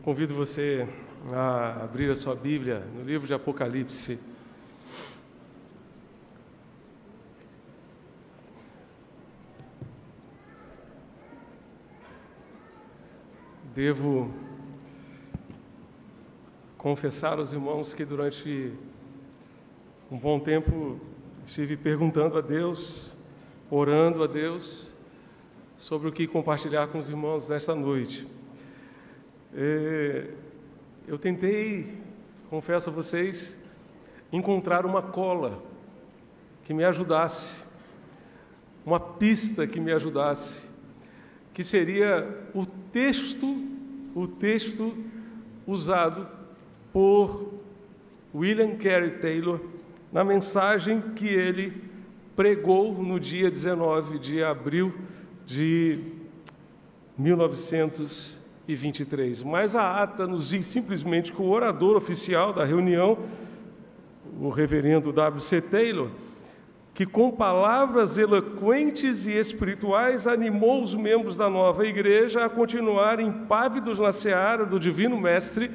Convido você a abrir a sua Bíblia no livro de Apocalipse. Devo confessar aos irmãos que durante um bom tempo estive perguntando a Deus, orando a Deus, sobre o que compartilhar com os irmãos nesta noite. Eu tentei, confesso a vocês, encontrar uma cola que me ajudasse, uma pista que me ajudasse, que seria o texto usado por William Carey Taylor na mensagem que ele pregou no dia 19 de abril de 1923. Mas a ata nos diz simplesmente que o orador oficial da reunião, o reverendo W.C. Taylor, que com palavras eloquentes e espirituais animou os membros da nova igreja a continuarem impávidos na seara do Divino Mestre.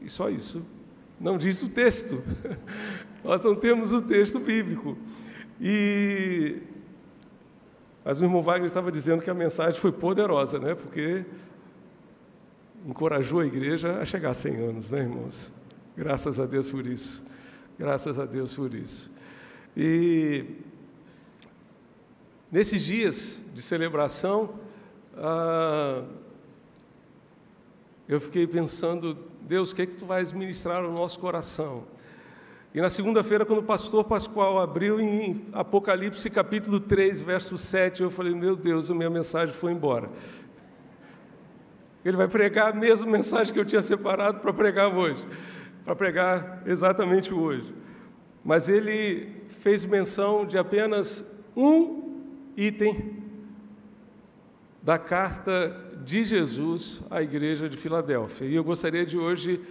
E só isso. Não diz o texto. Nós não temos o texto bíblico. Mas o irmão Wagner estava dizendo que a mensagem foi poderosa, né? Porque encorajou a igreja a chegar a 100 anos, né, irmãos? Graças a Deus por isso. Graças a Deus por isso. E nesses dias de celebração, eu fiquei pensando, Deus, o que é que tu vais ministrar ao nosso coração? E na segunda-feira, quando o pastor Pascoal abriu em Apocalipse capítulo 3, verso 7, eu falei, meu Deus, a minha mensagem foi embora. Ele vai pregar a mesma mensagem que eu tinha separado para pregar hoje, para pregar exatamente hoje. Mas ele fez menção de apenas um item da carta de Jesus à igreja de Filadélfia. E eu gostaria de hoje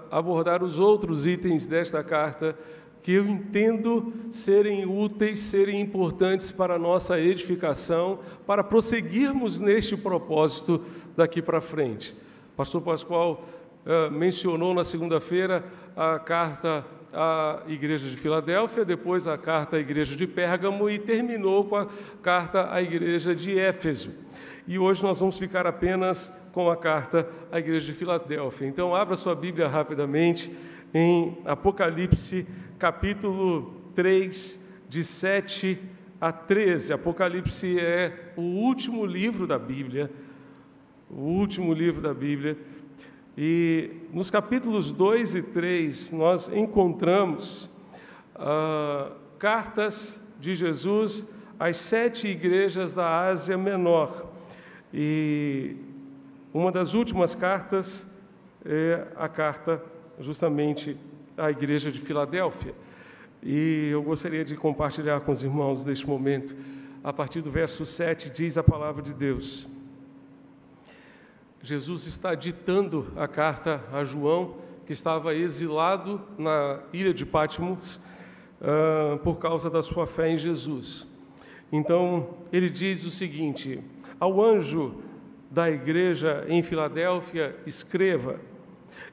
abordar os outros itens desta carta que eu entendo serem úteis, serem importantes para a nossa edificação, para prosseguirmos neste propósito daqui para frente. Pastor Pascoal mencionou na segunda-feira a carta à igreja de Filadélfia, depois a carta à igreja de Pérgamo e terminou com a carta à igreja de Éfeso. E hoje nós vamos ficar apenas com a carta à igreja de Filadélfia. Então, abra sua Bíblia rapidamente em Apocalipse, capítulo 3, de 7 a 13. Apocalipse é o último livro da Bíblia, E nos capítulos 2 e 3, nós encontramos cartas de Jesus às 7 igrejas da Ásia Menor. E uma das últimas cartas é a carta justamente à igreja de Filadélfia. E eu gostaria de compartilhar com os irmãos neste momento. A partir do verso 7 diz a palavra de Deus. Jesus está ditando a carta a João, que estava exilado na ilha de Patmos por causa da sua fé em Jesus. Então, ele diz o seguinte: ao anjo da igreja em Filadélfia, escreva: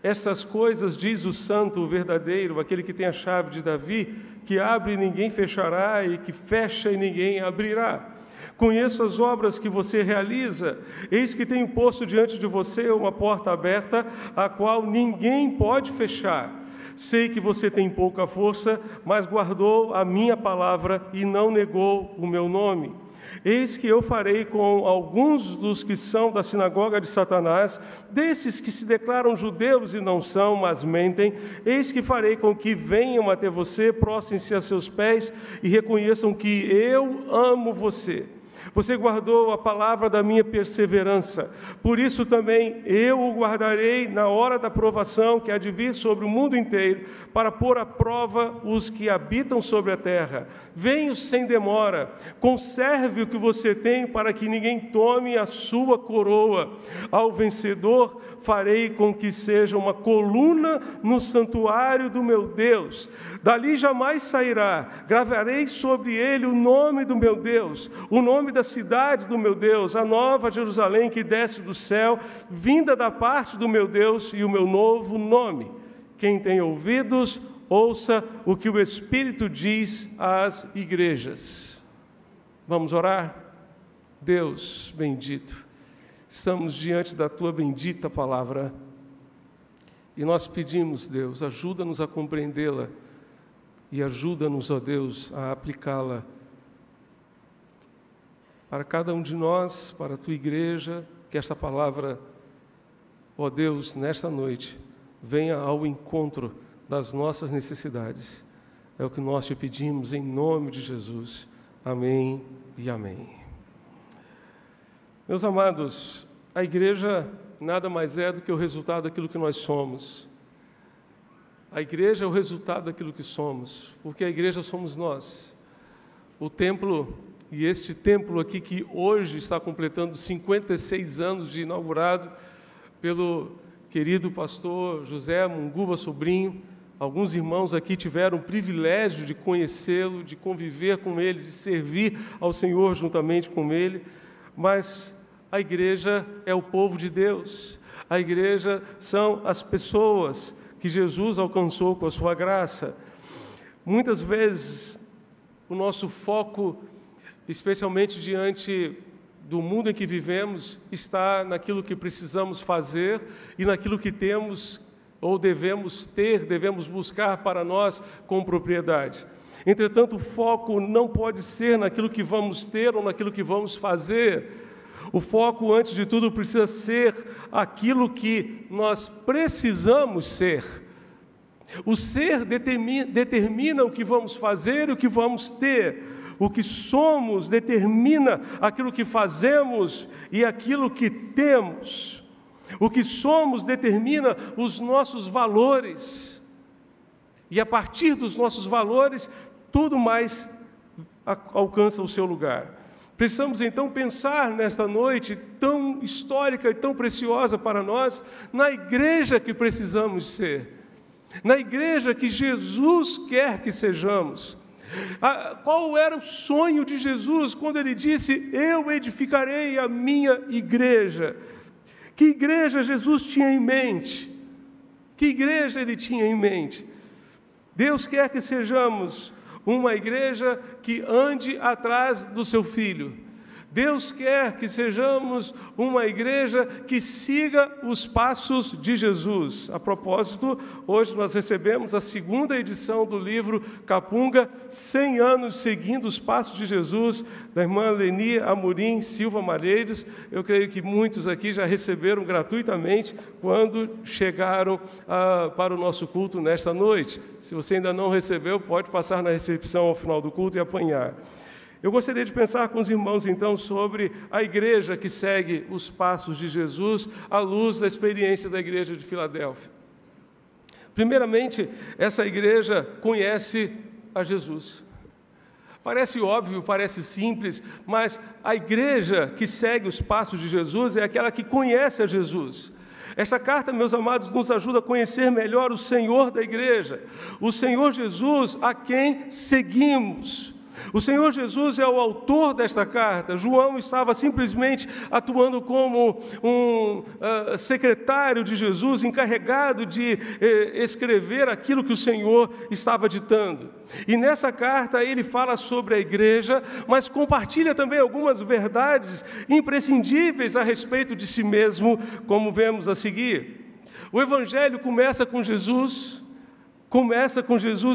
estas coisas diz o santo, o verdadeiro, aquele que tem a chave de Davi, que abre e ninguém fechará, e que fecha e ninguém abrirá. Conheço as obras que você realiza, eis que tenho posto diante de você uma porta aberta, a qual ninguém pode fechar. Sei que você tem pouca força, mas guardou a minha palavra e não negou o meu nome. Eis que eu farei com alguns dos que são da sinagoga de Satanás, desses que se declaram judeus e não são, mas mentem, eis que farei com que venham até você, prostrem-se a seus pés e reconheçam que eu amo você. Você guardou a palavra da minha perseverança, por isso também eu o guardarei na hora da provação que há de vir sobre o mundo inteiro, para pôr à prova os que habitam sobre a terra. Venho sem demora, conserve o que você tem, para que ninguém tome a sua coroa. Ao vencedor farei com que seja uma coluna no santuário do meu Deus. Dali jamais sairá. Gravarei sobre ele o nome do meu Deus, o nome da da cidade do meu Deus, a nova Jerusalém que desce do céu, vinda da parte do meu Deus e o meu novo nome. Quem tem ouvidos, ouça o que o Espírito diz às igrejas. Vamos orar? Deus bendito, estamos diante da Tua bendita palavra e nós pedimos, Deus, ajuda-nos a compreendê-la e ajuda-nos, ó Deus, a aplicá-la para cada um de nós, para a Tua igreja, que esta palavra, ó Deus, nesta noite, venha ao encontro das nossas necessidades. É o que nós te pedimos em nome de Jesus. Amém e amém. Meus amados, a igreja nada mais é do que o resultado daquilo que nós somos. A igreja é o resultado daquilo que somos, porque a igreja somos nós. O templo, e este templo aqui que hoje está completando 56 anos de inaugurado pelo querido pastor José Munguba Sobrinho. Alguns irmãos aqui tiveram o privilégio de conhecê-lo, de conviver com ele, de servir ao Senhor juntamente com ele. Mas a igreja é o povo de Deus. A igreja são as pessoas que Jesus alcançou com a sua graça. Muitas vezes, o nosso foco, especialmente diante do mundo em que vivemos, está naquilo que precisamos fazer e naquilo que temos ou devemos ter, devemos buscar para nós com propriedade. Entretanto, o foco não pode ser naquilo que vamos ter ou naquilo que vamos fazer. O foco, antes de tudo, precisa ser aquilo que nós precisamos ser. O ser determina o que vamos fazer e o que vamos ter. O que somos determina aquilo que fazemos e aquilo que temos. O que somos determina os nossos valores. E a partir dos nossos valores, tudo mais alcança o seu lugar. Precisamos então pensar nesta noite tão histórica e tão preciosa para nós, na igreja que precisamos ser, na igreja que Jesus quer que sejamos. Qual era o sonho de Jesus quando ele disse: eu edificarei a minha igreja? Que igreja Jesus tinha em mente? Que igreja ele tinha em mente? Deus quer que sejamos uma igreja que ande atrás do seu Filho. Deus quer que sejamos uma igreja que siga os passos de Jesus. A propósito, hoje nós recebemos a 2ª edição do livro Capunga, 100 anos seguindo os passos de Jesus, da irmã Leni Amorim Silva Malheiros. Eu creio que muitos aqui já receberam gratuitamente quando chegaram para o nosso culto nesta noite. Se você ainda não recebeu, pode passar na recepção ao final do culto e apanhar. Eu gostaria de pensar com os irmãos, então, sobre a igreja que segue os passos de Jesus, à luz da experiência da igreja de Filadélfia. Primeiramente, essa igreja conhece a Jesus. Parece óbvio, parece simples, mas a igreja que segue os passos de Jesus é aquela que conhece a Jesus. Esta carta, meus amados, nos ajuda a conhecer melhor o Senhor da igreja, o Senhor Jesus a quem seguimos. O Senhor Jesus é o autor desta carta. João estava simplesmente atuando como um secretário de Jesus, encarregado de escrever aquilo que o Senhor estava ditando. E nessa carta ele fala sobre a igreja, mas compartilha também algumas verdades imprescindíveis a respeito de si mesmo, como vemos a seguir. O Evangelho começa com Jesus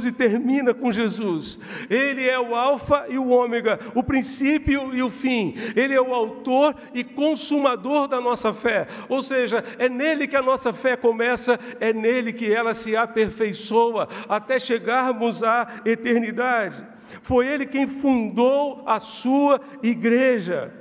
e termina com Jesus. Ele é o alfa e o ômega, o princípio e o fim. Ele é o autor e consumador da nossa fé. Ou seja, é nele que a nossa fé começa, é nele que ela se aperfeiçoa até chegarmos à eternidade. Foi ele quem fundou a sua igreja.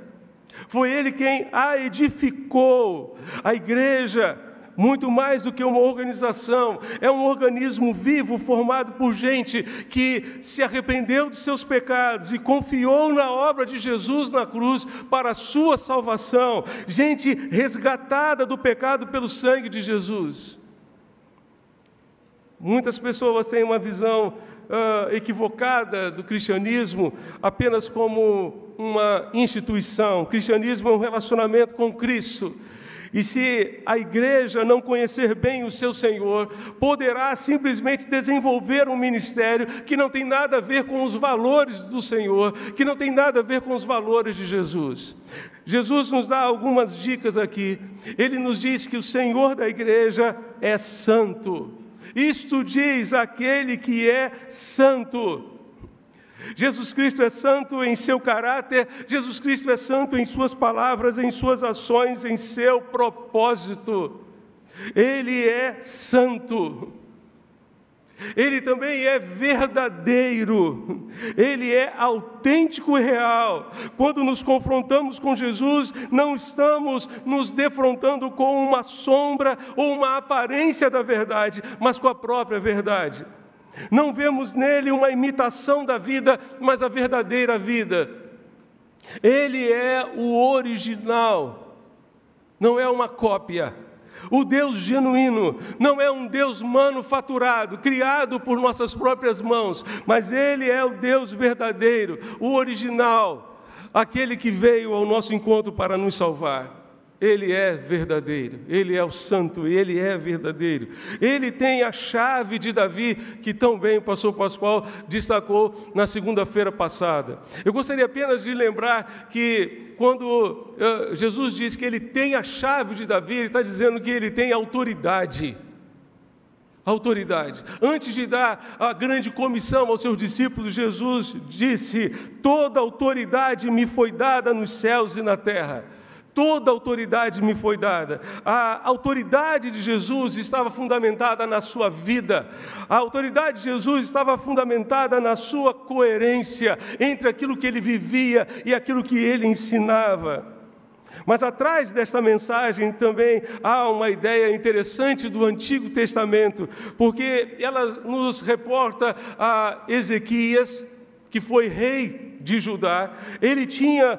Foi ele quem a edificou. A igreja, muito mais do que uma organização, é um organismo vivo formado por gente que se arrependeu dos seus pecados e confiou na obra de Jesus na cruz para a sua salvação, gente resgatada do pecado pelo sangue de Jesus. Muitas pessoas têm uma visão equivocada do cristianismo apenas como uma instituição. O cristianismo é um relacionamento com Cristo. E se a igreja não conhecer bem o seu Senhor, poderá simplesmente desenvolver um ministério que não tem nada a ver com os valores do Senhor, que não tem nada a ver com os valores de Jesus. Jesus nos dá algumas dicas aqui. Ele nos diz que o Senhor da igreja é santo. Isto diz aquele que é santo. Jesus Cristo é santo em seu caráter, Jesus Cristo é santo em suas palavras, em suas ações, em seu propósito. Ele é santo. Ele também é verdadeiro. Ele é autêntico e real. Quando nos confrontamos com Jesus, não estamos nos defrontando com uma sombra ou uma aparência da verdade, mas com a própria verdade. Não vemos nele uma imitação da vida, mas a verdadeira vida. Ele é o original, não é uma cópia. O Deus genuíno não é um Deus manufaturado, criado por nossas próprias mãos, mas Ele é o Deus verdadeiro, o original, aquele que veio ao nosso encontro para nos salvar. Ele é verdadeiro, Ele é o santo, Ele é verdadeiro. Ele tem a chave de Davi, que tão bem o pastor Pascoal destacou na segunda-feira passada. Eu gostaria apenas de lembrar que quando Jesus diz que Ele tem a chave de Davi, Ele está dizendo que Ele tem autoridade. Autoridade. Antes de dar a grande comissão aos seus discípulos, Jesus disse: toda autoridade me foi dada nos céus e na terra. Toda autoridade me foi dada. A autoridade de Jesus estava fundamentada na sua vida. A autoridade de Jesus estava fundamentada na sua coerência entre aquilo que ele vivia e aquilo que ele ensinava. Mas atrás desta mensagem também há uma ideia interessante do Antigo Testamento, porque ela nos reporta a Ezequias, que foi rei de Judá. Ele tinha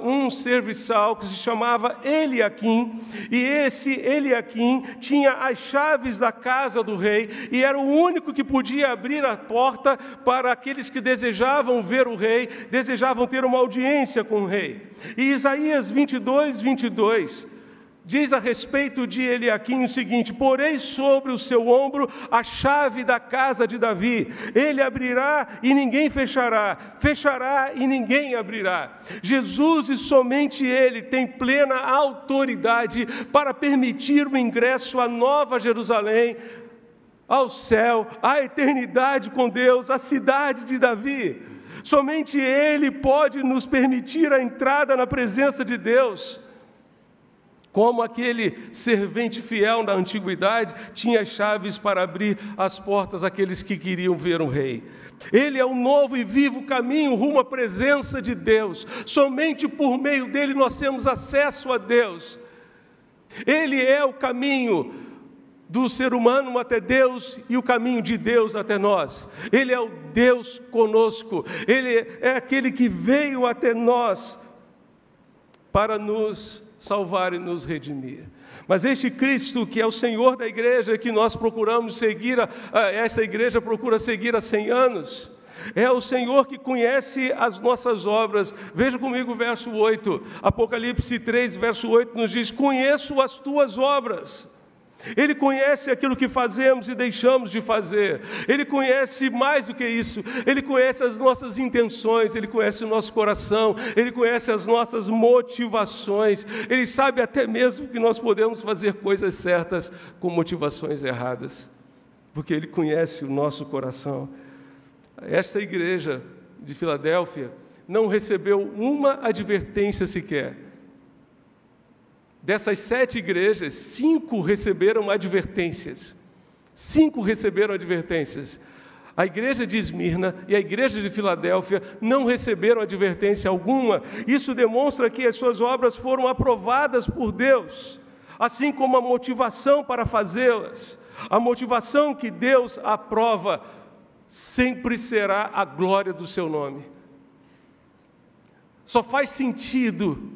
um serviçal que se chamava Eliaquim, e esse Eliaquim tinha as chaves da casa do rei, e era o único que podia abrir a porta para aqueles que desejavam ver o rei, desejavam ter uma audiência com o rei. E Isaías 22:22 diz a respeito de Eliaquim o seguinte: porei sobre o seu ombro a chave da casa de Davi. Ele abrirá e ninguém fechará, fechará e ninguém abrirá. Jesus, e somente Ele, tem plena autoridade para permitir o ingresso à Nova Jerusalém, ao céu, à eternidade com Deus, à cidade de Davi. Somente Ele pode nos permitir a entrada na presença de Deus. Como aquele servente fiel na antiguidade tinha as chaves para abrir as portas àqueles que queriam ver o rei. Ele é o novo e vivo caminho rumo à presença de Deus. Somente por meio dele nós temos acesso a Deus. Ele é o caminho do ser humano até Deus e o caminho de Deus até nós. Ele é o Deus conosco. Ele é aquele que veio até nós para nos salvar e nos redimir. Mas este Cristo, que é o Senhor da igreja, que nós procuramos seguir, essa igreja procura seguir há 100 anos, é o Senhor que conhece as nossas obras. Veja comigo o verso 8, Apocalipse 3, verso 8 nos diz: conheço as tuas obras. Ele conhece aquilo que fazemos e deixamos de fazer. Ele conhece mais do que isso. Ele conhece as nossas intenções, Ele conhece o nosso coração, Ele conhece as nossas motivações. Ele sabe até mesmo que nós podemos fazer coisas certas com motivações erradas, porque Ele conhece o nosso coração. Esta igreja de Filadélfia não recebeu uma advertência sequer. Dessas 7 igrejas, 5 receberam advertências. 5 receberam advertências. A igreja de Esmirna e a igreja de Filadélfia não receberam advertência alguma. Isso demonstra que as suas obras foram aprovadas por Deus, assim como a motivação para fazê-las. A motivação que Deus aprova sempre será a glória do seu nome. Só faz sentido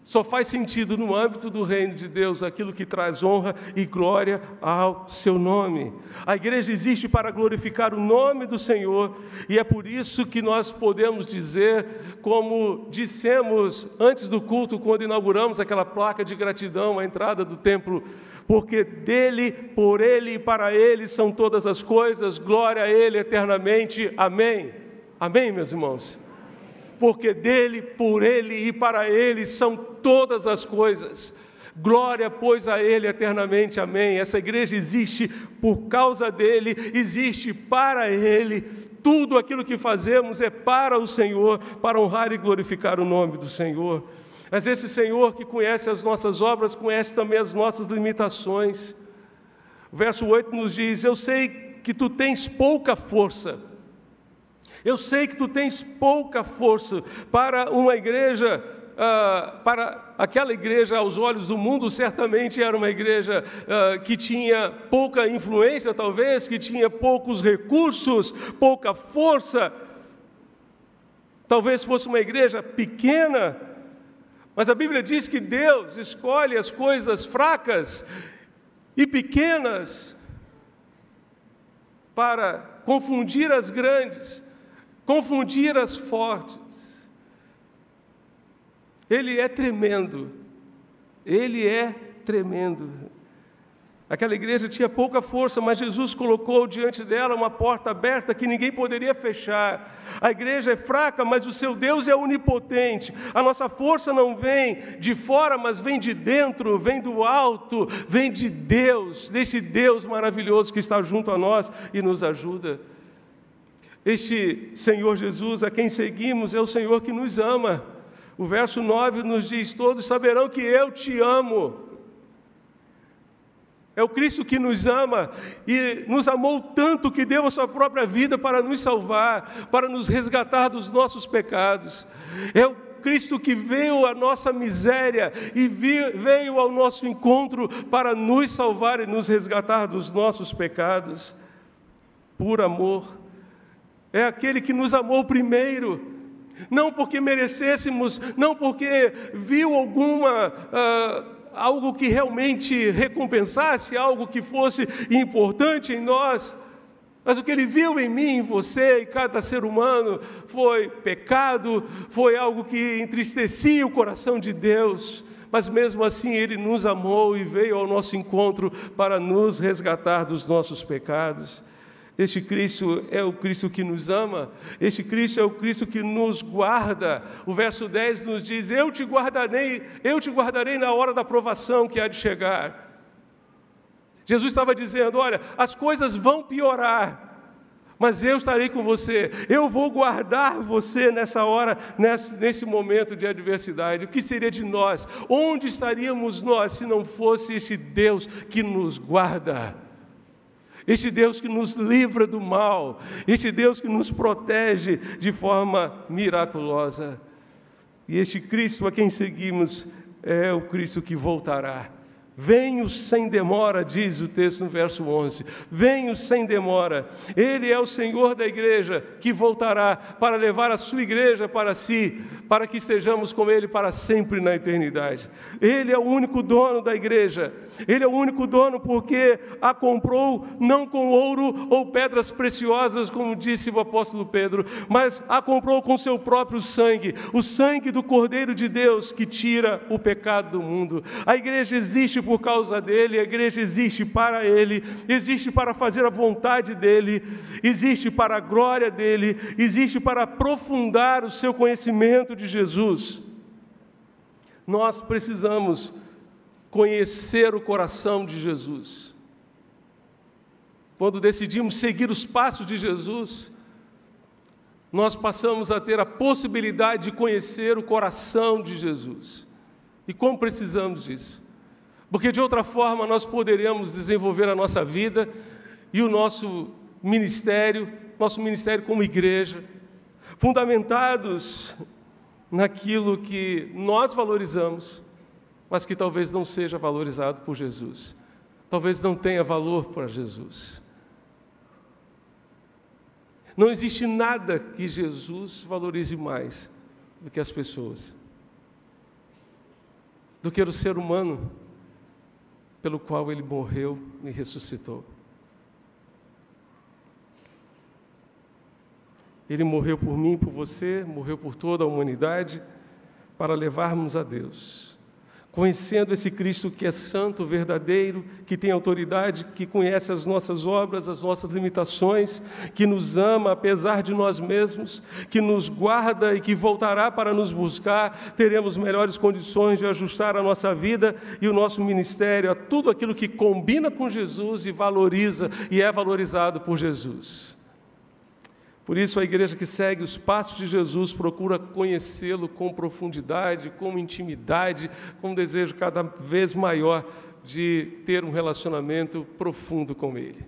Só faz sentido no âmbito do reino de Deus aquilo que traz honra e glória ao seu nome. A igreja existe para glorificar o nome do Senhor, e é por isso que nós podemos dizer, como dissemos antes do culto, quando inauguramos aquela placa de gratidão à entrada do templo: porque dele, por ele e para ele são todas as coisas, glória a ele eternamente. Amém. Amém, meus irmãos? Porque dele, por ele e para ele são todas as coisas. Glória, pois, a ele eternamente. Amém. Essa igreja existe por causa dele, existe para ele. Tudo aquilo que fazemos é para o Senhor, para honrar e glorificar o nome do Senhor. Mas esse Senhor que conhece as nossas obras, conhece também as nossas limitações. O verso 8 nos diz: eu sei que tu tens pouca força. Eu sei que tu tens pouca força. Para uma igreja, para aquela igreja aos olhos do mundo, certamente era uma igreja que tinha pouca influência, talvez, que tinha poucos recursos, pouca força. Talvez fosse uma igreja pequena, mas a Bíblia diz que Deus escolhe as coisas fracas e pequenas para confundir as grandes, confundir as fortes. Ele é tremendo. Ele é tremendo. Aquela igreja tinha pouca força, mas Jesus colocou diante dela uma porta aberta que ninguém poderia fechar. A igreja é fraca, mas o seu Deus é onipotente. A nossa força não vem de fora, mas vem de dentro, vem do alto, vem de Deus, desse Deus maravilhoso que está junto a nós e nos ajuda. Este Senhor Jesus, a quem seguimos, é o Senhor que nos ama. O verso 9 nos diz: todos saberão que eu te amo. É o Cristo que nos ama e nos amou tanto que deu a sua própria vida para nos salvar, para nos resgatar dos nossos pecados. É o Cristo que veio à nossa miséria e veio ao nosso encontro para nos salvar e nos resgatar dos nossos pecados, por amor. É aquele que nos amou primeiro, não porque merecêssemos, não porque viu algo que realmente recompensasse, algo que fosse importante em nós, mas o que Ele viu em mim, em você, em cada ser humano, foi pecado, foi algo que entristecia o coração de Deus, mas mesmo assim Ele nos amou e veio ao nosso encontro para nos resgatar dos nossos pecados. Este Cristo é o Cristo que nos ama, este Cristo é o Cristo que nos guarda. O verso 10 nos diz: eu te guardarei na hora da provação que há de chegar. Jesus estava dizendo: olha, as coisas vão piorar, mas eu estarei com você, eu vou guardar você nessa hora, nesse momento de adversidade. O que seria de nós? Onde estaríamos nós se não fosse este Deus que nos guarda? Este Deus que nos livra do mal, este Deus que nos protege de forma miraculosa. E este Cristo a quem seguimos é o Cristo que voltará. Venho sem demora, diz o texto no verso 11. Venho sem demora. Ele é o Senhor da igreja que voltará para levar a sua igreja para si, para que estejamos com Ele para sempre na eternidade. Ele é o único dono da igreja. Ele é o único dono porque a comprou não com ouro ou pedras preciosas, como disse o apóstolo Pedro, mas a comprou com seu próprio sangue, o sangue do Cordeiro de Deus que tira o pecado do mundo. A igreja existe por causa dele, a igreja existe para ele, existe para fazer a vontade dele, existe para a glória dele, existe para aprofundar o seu conhecimento de Jesus. Nós precisamos conhecer o coração de Jesus. Quando decidimos seguir os passos de Jesus, nós passamos a ter a possibilidade de conhecer o coração de Jesus. E como precisamos disso? Porque de outra forma nós poderíamos desenvolver a nossa vida e o nosso ministério como igreja, fundamentados naquilo que nós valorizamos, mas que talvez não seja valorizado por Jesus. Talvez não tenha valor para Jesus. Não existe nada que Jesus valorize mais do que as pessoas. do que o ser humano pelo qual Ele morreu e ressuscitou. Ele morreu por mim e por você, morreu por toda a humanidade, para levarmos a Deus. Conhecendo esse Cristo que é santo, verdadeiro, que tem autoridade, que conhece as nossas obras, as nossas limitações, que nos ama apesar de nós mesmos, que nos guarda e que voltará para nos buscar, teremos melhores condições de ajustar a nossa vida e o nosso ministério a tudo aquilo que combina com Jesus e valoriza e é valorizado por Jesus. Por isso, a igreja que segue os passos de Jesus procura conhecê-lo com profundidade, com intimidade, com um desejo cada vez maior de ter um relacionamento profundo com Ele.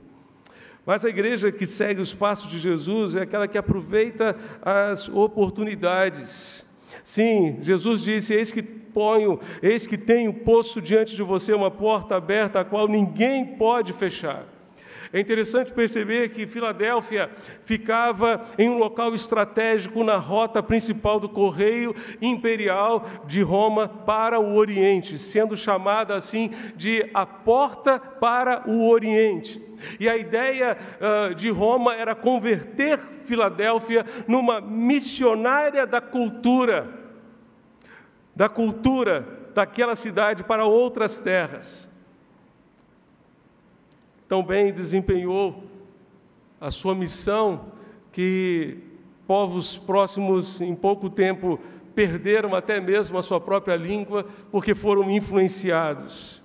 Mas a igreja que segue os passos de Jesus é aquela que aproveita as oportunidades. Sim, Jesus disse: eis que tenho posto diante de você uma porta aberta, a qual ninguém pode fechar. É interessante perceber que Filadélfia ficava em um local estratégico na rota principal do correio imperial de Roma para o Oriente, sendo chamada assim de a porta para o Oriente. E a ideia de Roma era converter Filadélfia numa missionária da cultura daquela cidade para outras terras. Tão bem desempenhou a sua missão que povos próximos em pouco tempo perderam até mesmo a sua própria língua porque foram influenciados.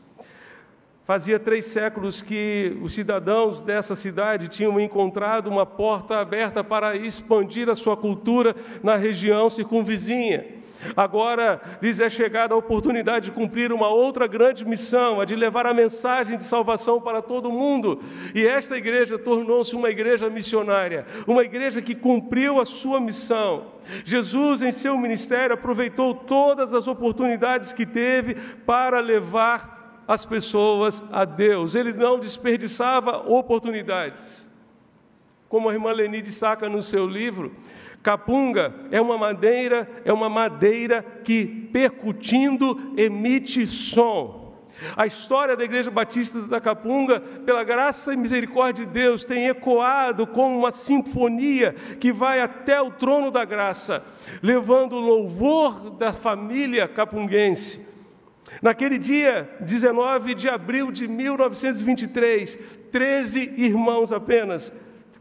Fazia 3 séculos que os cidadãos dessa cidade tinham encontrado uma porta aberta para expandir a sua cultura na região circunvizinha. Agora lhes é chegada a oportunidade de cumprir uma outra grande missão, a de levar a mensagem de salvação para todo mundo. E esta igreja tornou-se uma igreja missionária, uma igreja que cumpriu a sua missão. Jesus, em seu ministério, aproveitou todas as oportunidades que teve para levar as pessoas a Deus. Ele não desperdiçava oportunidades. Como a irmã Leni destaca no seu livro, capunga é uma madeira que, percutindo, emite som. A história da Igreja Batista da Capunga, pela graça e misericórdia de Deus, tem ecoado como uma sinfonia que vai até o trono da graça, levando o louvor da família capunguense. Naquele dia, 19 de abril de 1923, 13 irmãos apenas,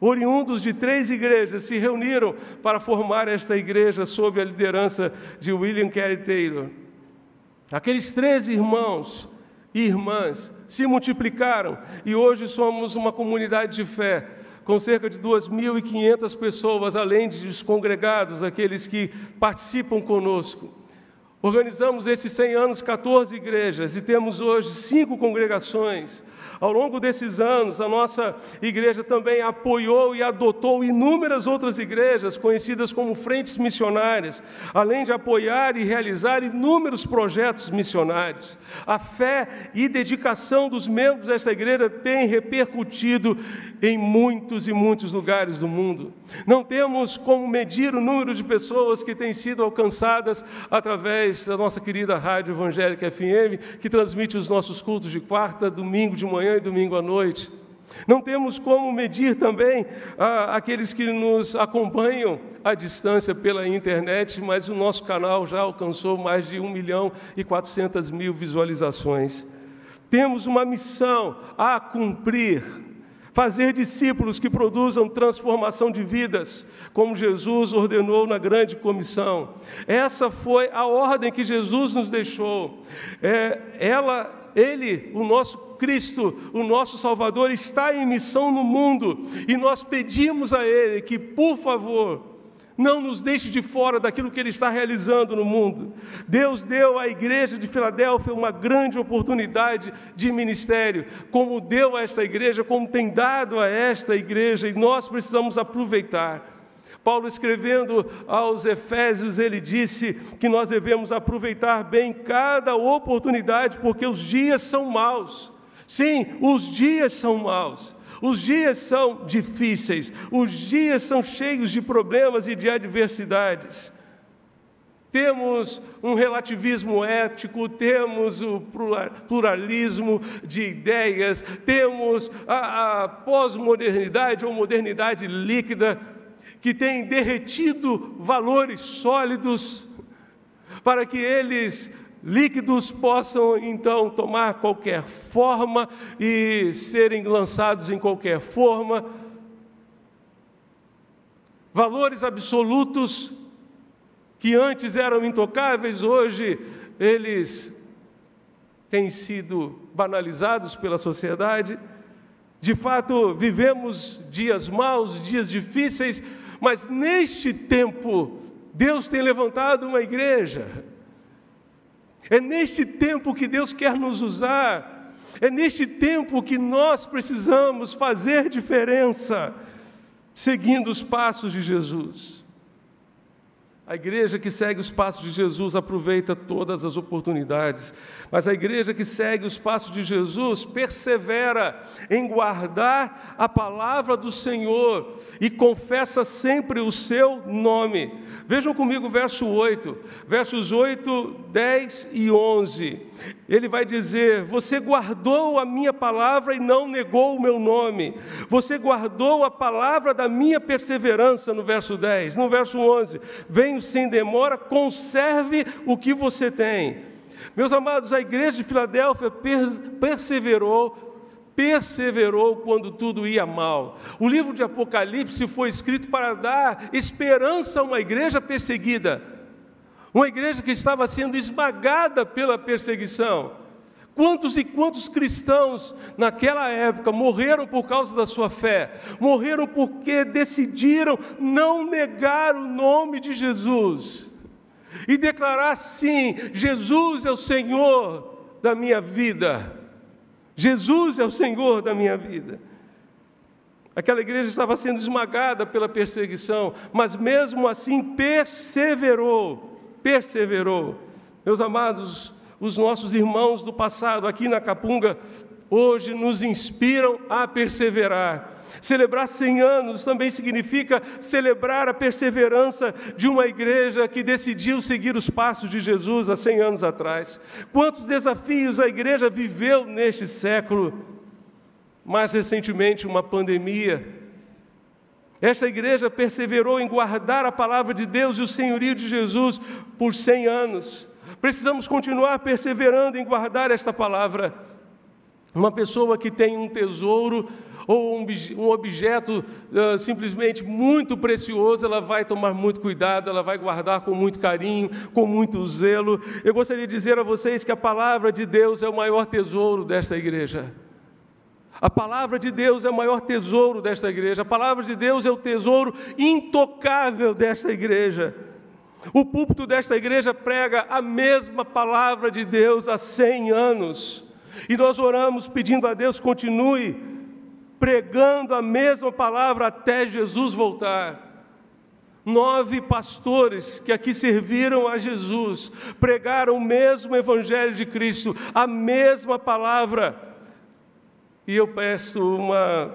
oriundos de 3 igrejas, se reuniram para formar esta igreja sob a liderança de William Carey Taylor. Aqueles 13 irmãos e irmãs se multiplicaram e hoje somos uma comunidade de fé, com cerca de 2.500 pessoas, além dos congregados, aqueles que participam conosco. Organizamos esses 100 anos 14 igrejas e temos hoje 5 congregações. Ao longo desses anos, a nossa igreja também apoiou e adotou inúmeras outras igrejas, conhecidas como frentes missionárias, além de apoiar e realizar inúmeros projetos missionários. A fé e dedicação dos membros desta igreja tem repercutido em muitos e muitos lugares do mundo. Não temos como medir o número de pessoas que têm sido alcançadas através da nossa querida Rádio Evangélica FM, que transmite os nossos cultos de quarta, domingo de manhã e domingo à noite. Não temos como medir também aqueles que nos acompanham à distância pela internet, mas o nosso canal já alcançou mais de 1.400.000 visualizações. Temos uma missão a cumprir: fazer discípulos que produzam transformação de vidas, como Jesus ordenou na grande comissão. Essa foi a ordem que Jesus nos deixou. Ele, o nosso Cristo, o nosso Salvador, está em missão no mundo, e nós pedimos a Ele que, por favor, não nos deixe de fora daquilo que Ele está realizando no mundo. Deus deu à igreja de Filadélfia uma grande oportunidade de ministério, como deu a esta igreja, como tem dado a esta igreja, e nós precisamos aproveitar. Paulo, escrevendo aos Efésios, ele disse que nós devemos aproveitar bem cada oportunidade, porque os dias são maus. Sim, os dias são maus. Os dias são difíceis, os dias são cheios de problemas e de adversidades. temos um relativismo ético, temos o pluralismo de ideias, temos a pós-modernidade ou modernidade líquida, que tem derretido valores sólidos para que eles, líquidos, possam então tomar qualquer forma e serem lançados em qualquer forma. Valores absolutos que antes eram intocáveis, hoje eles têm sido banalizados pela sociedade. De fato, vivemos dias maus, dias difíceis, mas neste tempo, Deus tem levantado uma igreja. É neste tempo que Deus quer nos usar. É neste tempo que nós precisamos fazer diferença, seguindo os passos de Jesus. A igreja que segue os passos de Jesus aproveita todas as oportunidades, mas a igreja que segue os passos de Jesus persevera em guardar a palavra do Senhor e confessa sempre o seu nome. Vejam comigo o verso 8, versos 8, 10 e 11. Ele vai dizer: você guardou a minha palavra e não negou o meu nome. Você guardou a palavra da minha perseverança, no verso 10. No verso 11, venho sem demora, conserve o que você tem. Meus amados, a igreja de Filadélfia perseverou quando tudo ia mal. O livro de Apocalipse foi escrito para dar esperança a uma igreja perseguida, uma igreja que estava sendo esmagada pela perseguição. Quantos e quantos cristãos naquela época morreram por causa da sua fé, morreram porque decidiram não negar o nome de Jesus e declarar sim: Jesus é o Senhor da minha vida, Jesus é o Senhor da minha vida. Aquela igreja estava sendo esmagada pela perseguição, mas mesmo assim perseverou. Meus amados, os nossos irmãos do passado aqui na Capunga hoje nos inspiram a perseverar. Celebrar 100 anos também significa celebrar a perseverança de uma igreja que decidiu seguir os passos de Jesus há 100 anos atrás. Quantos desafios a igreja viveu neste século, mais recentemente uma pandemia. Esta igreja perseverou em guardar a palavra de Deus e o senhorio de Jesus por 100 anos. Precisamos continuar perseverando em guardar esta palavra. Uma pessoa que tem um tesouro ou um objeto simplesmente muito precioso, ela vai tomar muito cuidado, ela vai guardar com muito carinho, com muito zelo. Eu gostaria de dizer a vocês que a palavra de Deus é o maior tesouro desta igreja. A palavra de Deus é o maior tesouro desta igreja. A palavra de Deus é o tesouro intocável desta igreja. O púlpito desta igreja prega a mesma palavra de Deus há 100 anos. E nós oramos pedindo a Deus continue pregando a mesma palavra até Jesus voltar. 9 pastores que aqui serviram a Jesus pregaram o mesmo evangelho de Cristo, a mesma palavra. E eu presto uma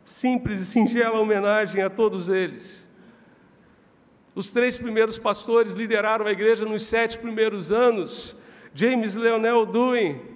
simples e singela homenagem a todos eles. Os 3 primeiros pastores lideraram a igreja nos 7 primeiros anos. James Leonel Dewey,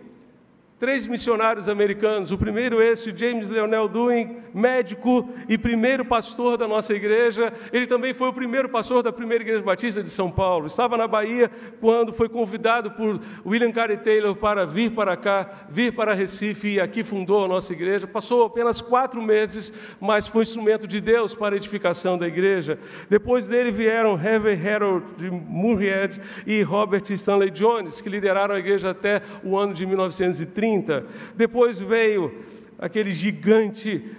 3 missionários americanos. O primeiro James Leonel Dewey, médico e primeiro pastor da nossa igreja. Ele também foi o primeiro pastor da primeira igreja batista de São Paulo. Estava na Bahia quando foi convidado por William Carey Taylor para vir para cá, vir para Recife, e aqui fundou a nossa igreja. Passou apenas 4 meses, mas foi instrumento de Deus para a edificação da igreja. Depois dele vieram Harvey Harold Murhead e Robert Stanley Jones, que lideraram a igreja até o ano de 1930. Depois veio aquele gigante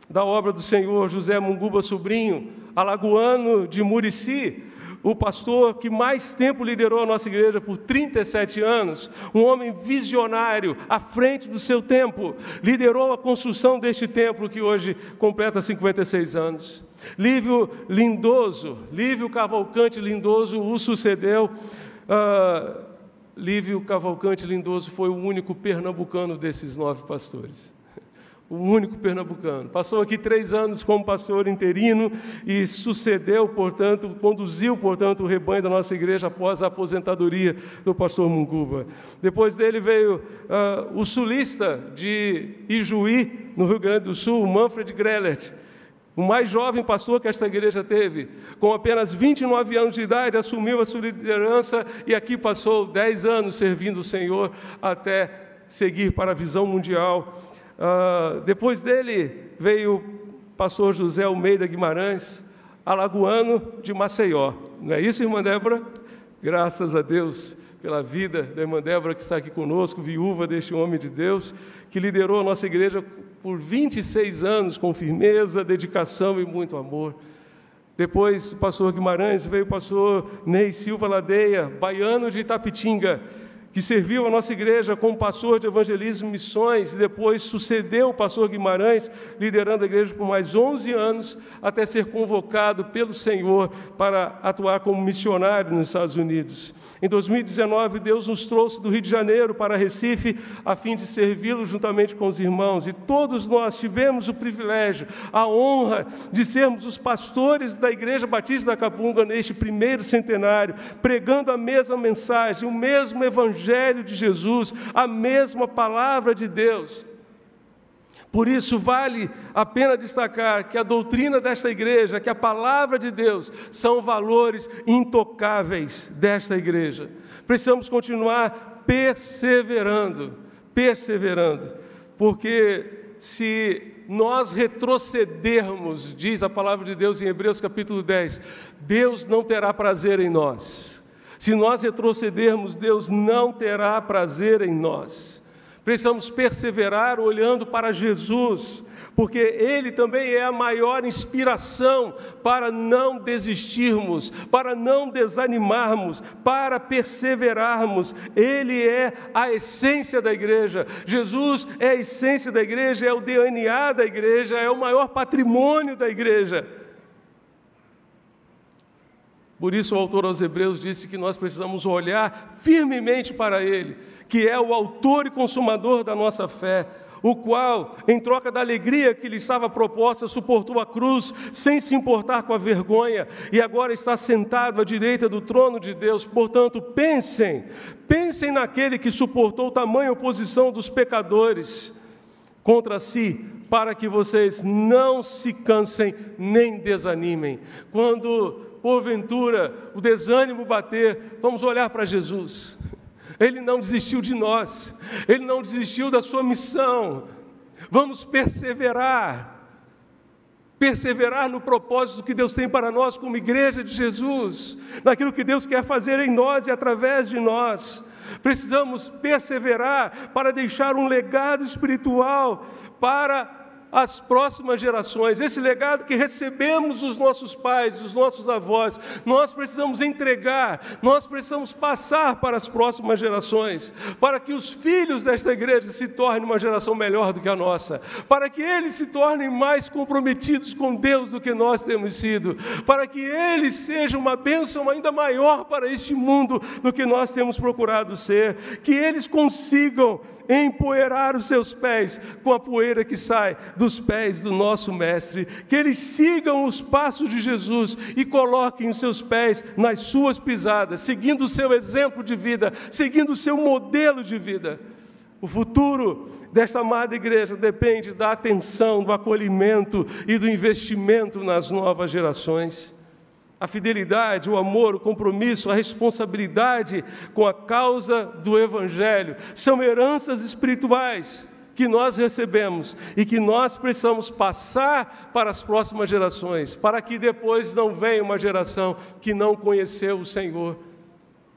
da obra do Senhor, José Munguba Sobrinho, alagoano de Murici, o pastor que mais tempo liderou a nossa igreja por 37 anos, um homem visionário, à frente do seu tempo, liderou a construção deste templo que hoje completa 56 anos. Lívio Cavalcante Lindoso o sucedeu. Lívio Cavalcante Lindoso foi o único pernambucano desses 9 pastores. o único pernambucano. Passou aqui 3 anos como pastor interino e sucedeu, portanto, conduziu, portanto, o rebanho da nossa igreja após a aposentadoria do pastor Munguba. Depois dele veio o sulista de Ijuí, no Rio Grande do Sul, Manfred Grellert, o mais jovem pastor que esta igreja teve. Com apenas 29 anos de idade, assumiu a sua liderança e aqui passou 10 anos servindo o Senhor até seguir para a visão mundial. Depois dele veio o pastor José Almeida Guimarães, alagoano de Maceió. Não é isso, irmã Débora? Graças a Deus pela vida da irmã Débora, que está aqui conosco, viúva deste homem de Deus, que liderou a nossa igreja por 26 anos com firmeza, dedicação e muito amor. Depois do pastor Guimarães veio o pastor Ney Silva Ladeia, baiano de Itapitinga, que serviu a nossa igreja como pastor de evangelismo e missões, e depois sucedeu o pastor Guimarães, liderando a igreja por mais 11 anos, até ser convocado pelo Senhor para atuar como missionário nos Estados Unidos. Em 2019, Deus nos trouxe do Rio de Janeiro para Recife, a fim de servi-lo juntamente com os irmãos, e todos nós tivemos o privilégio, a honra de sermos os pastores da Igreja Batista da Capunga neste primeiro centenário, pregando a mesma mensagem, o mesmo Evangelho de Jesus, a mesma palavra de Deus. Por isso, vale a pena destacar que a doutrina desta igreja, que a palavra de Deus, são valores intocáveis desta igreja. Precisamos continuar perseverando, porque se nós retrocedermos, diz a palavra de Deus em Hebreus capítulo 10, Deus não terá prazer em nós. Se nós retrocedermos, Deus não terá prazer em nós. Precisamos perseverar olhando para Jesus, porque Ele também é a maior inspiração para não desistirmos, para não desanimarmos, para perseverarmos. Ele é a essência da igreja. Jesus é a essência da igreja, é o DNA da igreja, é o maior patrimônio da igreja. Por isso o autor aos Hebreus disse que nós precisamos olhar firmemente para Ele, que é o autor e consumador da nossa fé, o qual, em troca da alegria que lhe estava proposta, suportou a cruz, sem se importar com a vergonha, e agora está sentado à direita do trono de Deus. Portanto, pensem naquele que suportou tamanha oposição dos pecadores contra si, para que vocês não se cansem nem desanimem. Quando, porventura, o desânimo bater, vamos olhar para Jesus. Ele não desistiu de nós, Ele não desistiu da sua missão. Vamos perseverar no propósito que Deus tem para nós como igreja de Jesus, naquilo que Deus quer fazer em nós e através de nós. Precisamos perseverar para deixar um legado espiritual para as próximas gerações. Esse legado que recebemos dos nossos pais, dos nossos avós, nós precisamos entregar, nós precisamos passar para as próximas gerações, para que os filhos desta igreja se tornem uma geração melhor do que a nossa, para que eles se tornem mais comprometidos com Deus do que nós temos sido, para que eles sejam uma bênção ainda maior para este mundo do que nós temos procurado ser, que eles consigam empoeirar os seus pés com a poeira que sai dos pés do nosso Mestre, que eles sigam os passos de Jesus e coloquem os seus pés nas suas pisadas, seguindo o seu exemplo de vida, seguindo o seu modelo de vida. O futuro desta amada igreja depende da atenção, do acolhimento e do investimento nas novas gerações. A fidelidade, o amor, o compromisso, a responsabilidade com a causa do Evangelho são heranças espirituais que nós recebemos e que nós precisamos passar para as próximas gerações, para que depois não venha uma geração que não conheceu o Senhor,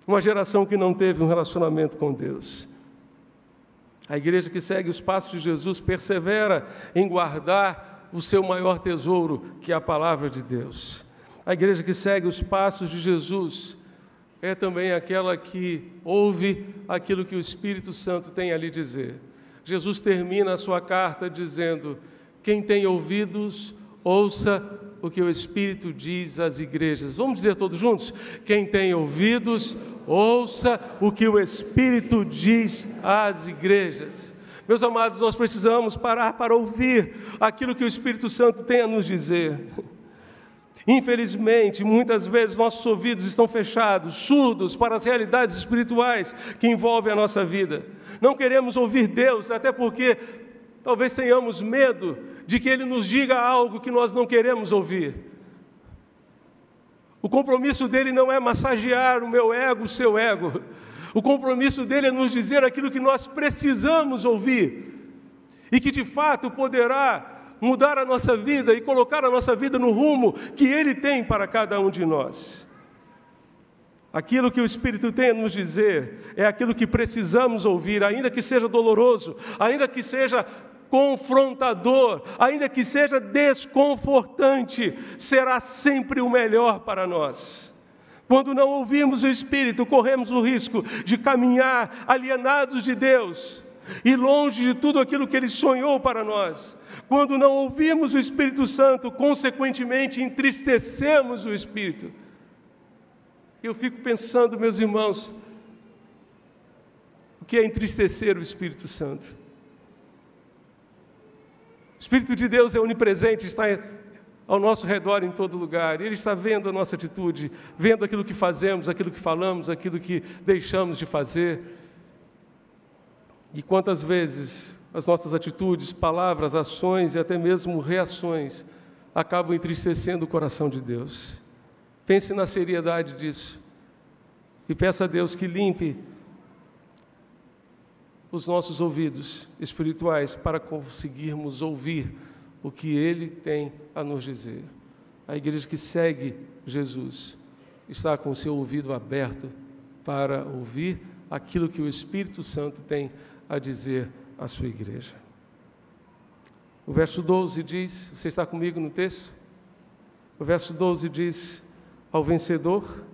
uma geração que não teve um relacionamento com Deus. A igreja que segue os passos de Jesus persevera em guardar o seu maior tesouro, que é a palavra de Deus. A igreja que segue os passos de Jesus é também aquela que ouve aquilo que o Espírito Santo tem a lhe dizer. Jesus termina a sua carta dizendo: quem tem ouvidos, ouça o que o Espírito diz às igrejas. Vamos dizer todos juntos? Quem tem ouvidos, ouça o que o Espírito diz às igrejas. Meus amados, nós precisamos parar para ouvir aquilo que o Espírito Santo tem a nos dizer. Infelizmente, muitas vezes nossos ouvidos estão fechados, surdos para as realidades espirituais que envolvem a nossa vida. Não queremos ouvir Deus, até porque talvez tenhamos medo de que Ele nos diga algo que nós não queremos ouvir. O compromisso dele não é massagear o meu ego, o seu ego. O compromisso dele é nos dizer aquilo que nós precisamos ouvir e que de fato poderá mudar a nossa vida e colocar a nossa vida no rumo que Ele tem para cada um de nós. Aquilo que o Espírito tem a nos dizer é aquilo que precisamos ouvir, ainda que seja doloroso, ainda que seja confrontador, ainda que seja desconfortante, será sempre o melhor para nós. Quando não ouvimos o Espírito, corremos o risco de caminhar alienados de Deus e longe de tudo aquilo que Ele sonhou para nós. Quando não ouvimos o Espírito Santo, consequentemente entristecemos o Espírito. Eu fico pensando, meus irmãos, o que é entristecer o Espírito Santo? O Espírito de Deus é onipresente, está ao nosso redor em todo lugar. Ele está vendo a nossa atitude, vendo aquilo que fazemos, aquilo que falamos, aquilo que deixamos de fazer. E quantas vezes as nossas atitudes, palavras, ações e até mesmo reações acabam entristecendo o coração de Deus. Pense na seriedade disso e peça a Deus que limpe os nossos ouvidos espirituais para conseguirmos ouvir o que Ele tem a nos dizer. A igreja que segue Jesus está com o seu ouvido aberto para ouvir aquilo que o Espírito Santo tem a dizer à sua igreja. O verso 12 diz, você está comigo no texto? O verso 12 diz: ao vencedor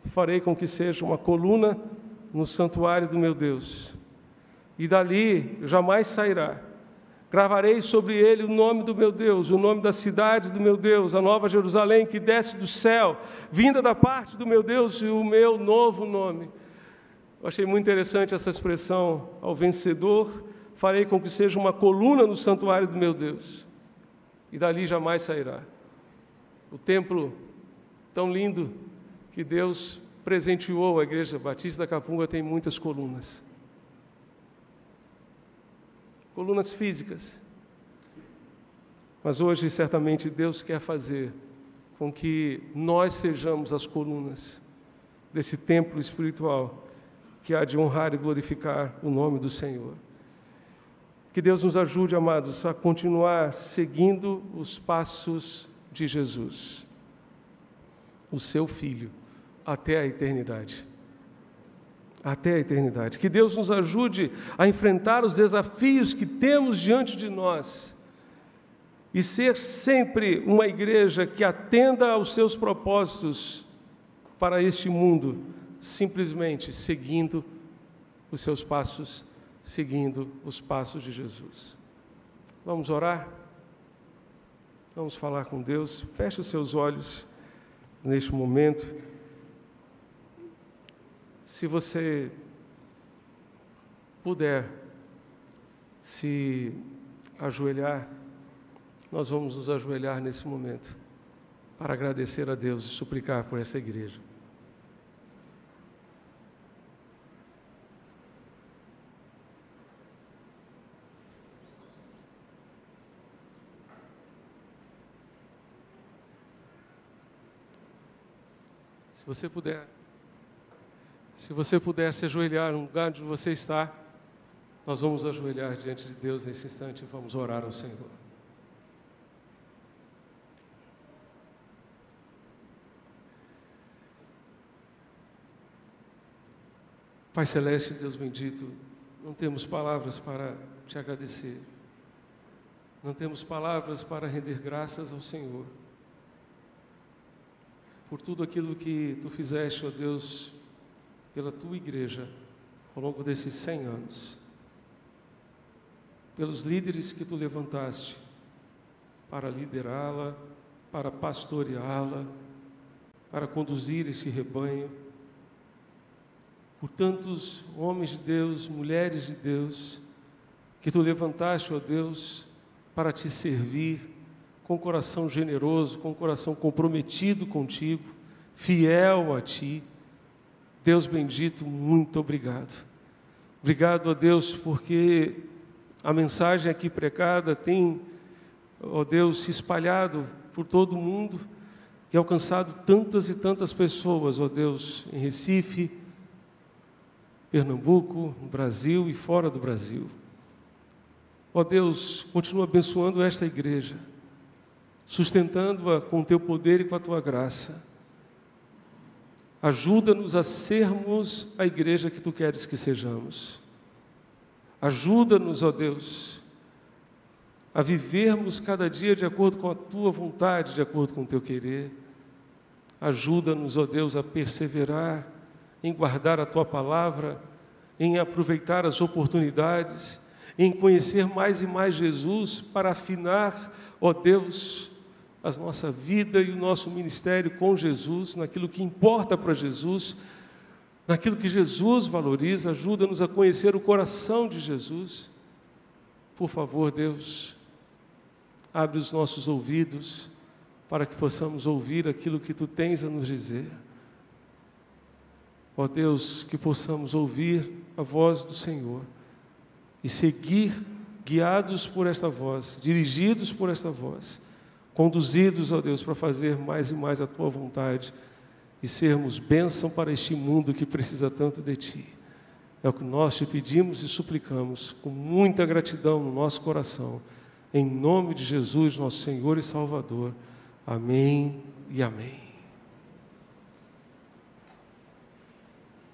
farei com que seja uma coluna no santuário do meu Deus, e dali jamais sairá. Gravarei sobre ele o nome do meu Deus, o nome da cidade do meu Deus, a nova Jerusalém que desce do céu, vinda da parte do meu Deus, e o meu novo nome. Eu achei muito interessante essa expressão: ao vencedor farei com que seja uma coluna no santuário do meu Deus, e dali jamais sairá. O templo tão lindo que Deus presenteou à Igreja Batista da Capunga tem muitas colunas. Colunas físicas. Mas hoje, certamente, Deus quer fazer com que nós sejamos as colunas desse templo espiritual que há de honrar e glorificar o nome do Senhor. Que Deus nos ajude, amados, a continuar seguindo os passos de Jesus, o seu Filho, até a eternidade. Até a eternidade. Que Deus nos ajude a enfrentar os desafios que temos diante de nós e ser sempre uma igreja que atenda aos seus propósitos para este mundo, simplesmente seguindo os seus passos, seguindo os passos de Jesus. Vamos orar? Vamos falar com Deus. Feche os seus olhos neste momento. Se você puder se ajoelhar, nós vamos nos ajoelhar nesse momento para agradecer a Deus e suplicar por essa igreja. Se você puder se ajoelhar no lugar onde você está, nós vamos ajoelhar diante de Deus nesse instante e vamos orar ao Senhor. Pai Celeste, Deus bendito, não temos palavras para te agradecer, não temos palavras para render graças ao Senhor por tudo aquilo que Tu fizeste, ó Deus, pela Tua igreja ao longo desses 100 anos, pelos líderes que Tu levantaste para liderá-la, para pastoreá-la, para conduzir este rebanho, por tantos homens de Deus, mulheres de Deus, que Tu levantaste, ó Deus, para Te servir com coração generoso, com coração comprometido contigo, fiel a Ti. Deus bendito, muito obrigado. Obrigado, ó Deus, porque a mensagem aqui pregada tem, ó Deus, se espalhado por todo o mundo e alcançado tantas e tantas pessoas, ó Deus, em Recife, Pernambuco, no Brasil e fora do Brasil. Ó Deus, continua abençoando esta igreja, sustentando-a com o Teu poder e com a Tua graça. Ajuda-nos a sermos a igreja que Tu queres que sejamos. Ajuda-nos, ó Deus, a vivermos cada dia de acordo com a Tua vontade, de acordo com o Teu querer. Ajuda-nos, ó Deus, a perseverar em guardar a Tua palavra, em aproveitar as oportunidades, em conhecer mais e mais Jesus, para afinar, ó Deus, a nossa vida e o nosso ministério com Jesus, naquilo que importa para Jesus, naquilo que Jesus valoriza. Ajuda-nos a conhecer o coração de Jesus. Por favor, Deus, abre os nossos ouvidos para que possamos ouvir aquilo que Tu tens a nos dizer. Ó Deus, que possamos ouvir a voz do Senhor e seguir, guiados por esta voz, dirigidos por esta voz, conduzidos, ó Deus, para fazer mais e mais a Tua vontade e sermos bênção para este mundo que precisa tanto de Ti. É o que nós Te pedimos e suplicamos com muita gratidão no nosso coração, em nome de Jesus, nosso Senhor e Salvador. Amém e amém.